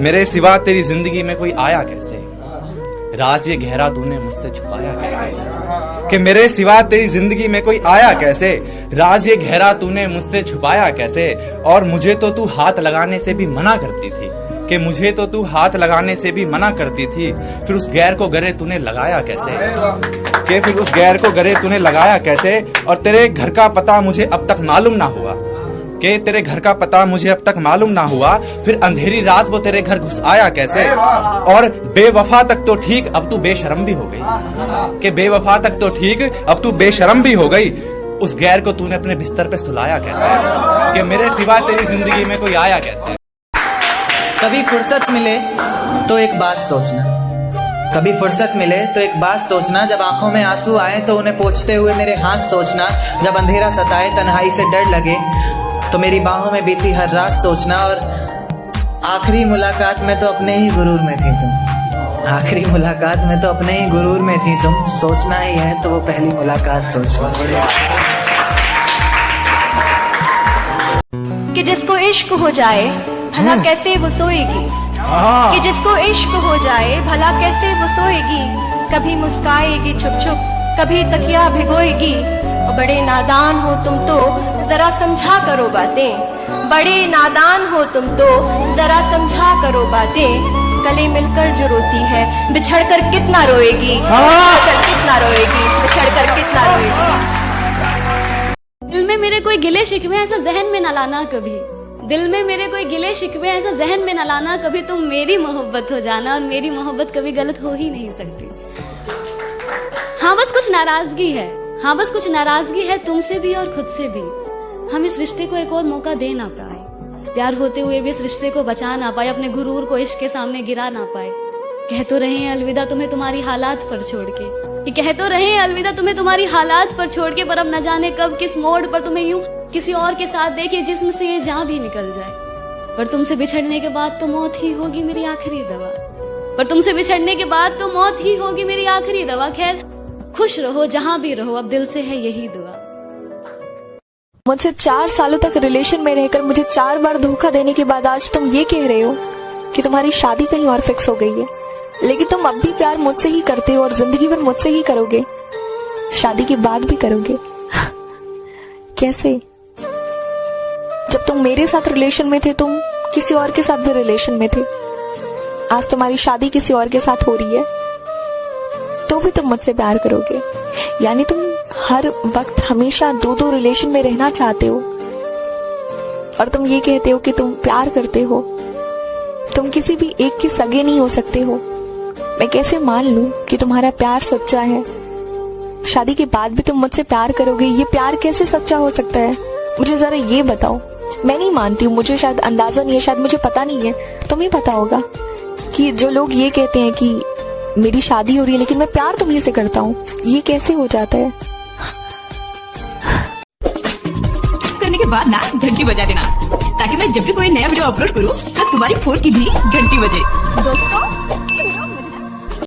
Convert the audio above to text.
मेरे सिवा तेरी जिंदगी में कोई आया कैसे, राज ये गहरा तूने मुझसे छुपाया कैसे। कि मेरे सिवा तेरी जिंदगी में कोई आया कैसे, राज ये गहरा तूने मुझसे छुपाया कैसे। और मुझे तो तू हाथ लगाने से भी मना करती थी, कि मुझे तो तू हाथ लगाने से भी मना करती थी। फिर उस गैर को गले तूने लगाया कैसे, कि फिर उस गैर को गले तूने लगाया कैसे। और तेरे घर का पता मुझे अब तक मालूम ना हुआ, कि तेरे घर का पता मुझे अब तक मालूम ना हुआ। फिर अंधेरी रात वो तेरे घर घुस आया कैसे। और बेवफा तक तो ठीक, अब तू बेशरम भी हो गई, कि बेवफा तक तो ठीक, अब तू बेशरम भी हो गई। उस गैर को तूने अपने बिस्तर पे सुलाया कैसे, कि मेरे सिवा तेरी जिंदगी में कोई आया कैसे। कभी फुर्सत मिले तो एक बात सोचना, कभी फुर्सत मिले तो एक बात सोचना। जब आंखों में आंसू आए तो उन्हें पोंछते हुए मेरे हाथ सोचना। जब अंधेरा सताए तन्हाई से डर लगे तो मेरी बाहों में बीती हर रात सोचना। और आखिरी मुलाकात में तो अपने ही गुरूर में थी तुम, आखिरी मुलाकात में तो अपने ही गुरूर में थी तुम। सोचना ही है तो वो पहली मुलाकात सोचना। कि जिसको इश्क हो जाए भला कैसे वो सोएगी, कि जिसको इश्क हो जाए भला कैसे वो सोएगी। कभी मुस्काएगी छुप छुप, कभी तकिया भिगोएगी। और बड़े नादान हो तुम तो जरा समझा करो बातें, बड़े नादान हो तुम तो जरा समझा करो बातें। गले मिलकर जो रोती है बिछड़कर कितना रोएगी, बिछड़कर कितना रोएगी, बिछड़कर कितना रोएगी। दिल में मेरे कोई गिले शिकवे ऐसा जहन में न लाना कभी, दिल में मेरे कोई गिले शिकवे ऐसा जहन में न लाना कभी। तुम मेरी मोहब्बत हो जाना और मेरी मोहब्बत कभी गलत हो ही नहीं सकती। हाँ बस कुछ नाराजगी है, हाँ बस कुछ नाराजगी है तुमसे भी और खुद से भी। हम इस रिश्ते को एक और मौका दे ना पाए, प्यार होते हुए भी इस रिश्ते को बचा ना पाए, अपने गुरूर को इश्क के सामने गिरा ना पाए। कह तो रहे हैं अलविदा तुम्हें तुम्हारी हालात पर छोड़ के, कि कह तो रहे हैं अलविदा तुम्हें तुम्हारी हालात पर छोड़ के। पर अब न जाने कब किस मोड़ पर तुम्हें यूं किसी और के साथ देखे जिस्म से ये जान भी निकल जाए। पर तुमसे बिछड़ने के बाद तो मौत ही होगी मेरी आखिरी दवा, पर तुमसे बिछड़ने के बाद तो मौत ही होगी मेरी आखिरी दवा। खैर खुश रहो जहां भी रहो, अब दिल से है यही दुआ। मुझसे 4 सालों तक रिलेशन में रहकर मुझे 4 बार धोखा देने के बाद आज तुम ये कह रहे हो कि तुम्हारी शादी कहीं और फिक्स हो गई है। लेकिन तुम अब भी प्यार मुझसे ही करते हो और जिंदगी भर मुझसे ही करोगे, शादी के बाद भी करोगे। कैसे? जब तुम मेरे साथ रिलेशन में थे तुम किसी और के साथ भी रिलेशन में थे। आज तुम्हारी शादी किसी और के साथ हो रही है तो भी तुम मुझसे प्यार करोगे। यानी तुम हर वक्त हमेशा 2-2 रिलेशन में रहना चाहते हो और तुम ये कहते हो कि तुम प्यार करते हो। तुम किसी भी एक के सगे नहीं हो सकते हो। मैं कैसे मान लूं कि तुम्हारा प्यार सच्चा है? शादी के बाद भी तुम मुझसे प्यार करोगे, ये प्यार कैसे सच्चा हो सकता है? मुझे जरा ये बताओ। मैं नहीं मानती हूँ, मुझे शायद अंदाजा नहीं है, शायद मुझे पता नहीं है, तुम्हें पता होगा कि जो लोग ये कहते हैं कि मेरी शादी हो रही है लेकिन मैं प्यार तुम्हीं से करता हूँ, ये कैसे हो जाता है? करने के बाद ना घंटी बजा देना, ताकि मैं जब भी कोई नया वीडियो अपलोड करूँ तो तुम्हारी फोन की भी घंटी बजे। दोस्तों